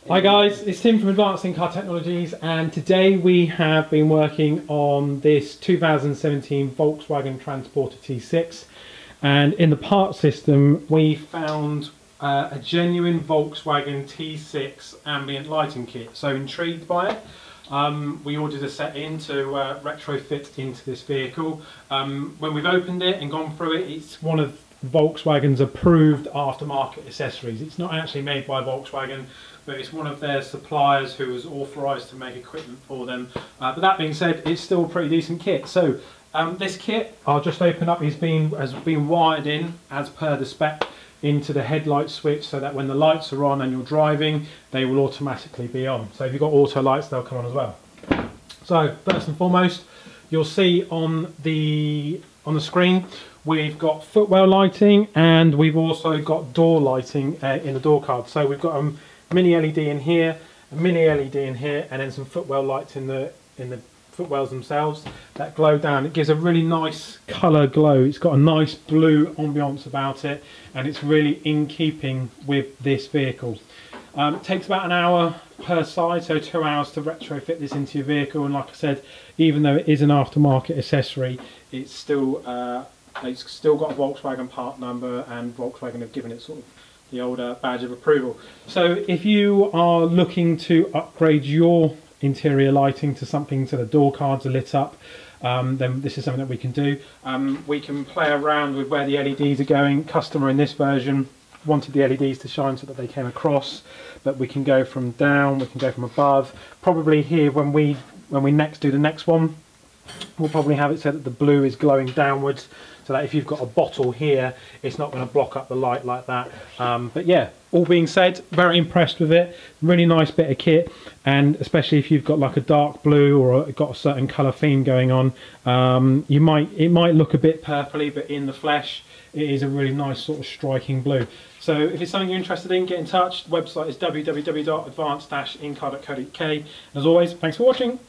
Hi guys, it's Tim from Advanced In-Car Technologies, and today we have been working on this 2017 Volkswagen Transporter T6, and in the part system we found a genuine Volkswagen T6 ambient lighting kit. So intrigued by it, we ordered a set in to retrofit into this vehicle. When we've opened it and gone through it, it's one of Volkswagen's approved aftermarket accessories. It's not actually made by Volkswagen, but it's one of their suppliers who was authorised to make equipment for them. But that being said, it's still a pretty decent kit. So this kit, I'll just open up, has been wired in as per the spec into the headlight switch, so that when the lights are on and you're driving, they will automatically be on. So if you've got auto lights, they'll come on as well. So first and foremost, you'll see on the screen we've got Footwell lighting, and we've also got door lighting in the door card. So we've got a mini LED in here, a mini LED in here, and then some Footwell lights in the Footwells themselves that glow down. It gives a really nice colour glow. It's got a nice blue ambiance about it, and it's really in keeping with this vehicle. It takes about an hour per side, so 2 hours to retrofit this into your vehicle. And like I said, even though it is an aftermarket accessory, it's still got a Volkswagen part number, and Volkswagen have given it sort of the old badge of approval. So if you are looking to upgrade your interior lighting to something so the door cards are lit up, then this is something that we can do. We can play around with where the LEDs are going. Customer in this version wanted the LEDs to shine so that they came across, but we can go from down, we can go from above. Probably here when we next do the next one, we'll probably have it so that the blue is glowing downwards, so that if you've got a bottle here, it's not going to block up the light like that. But yeah, all being said, very impressed with it. Really nice bit of kit, and especially if you've got like a dark blue or got a certain colour theme going on, it might look a bit purpley, but in the flesh it is a really nice sort of striking blue. So if it's something you're interested in, get in touch. The website is www.advanced-incar.co.uk. As always, thanks for watching.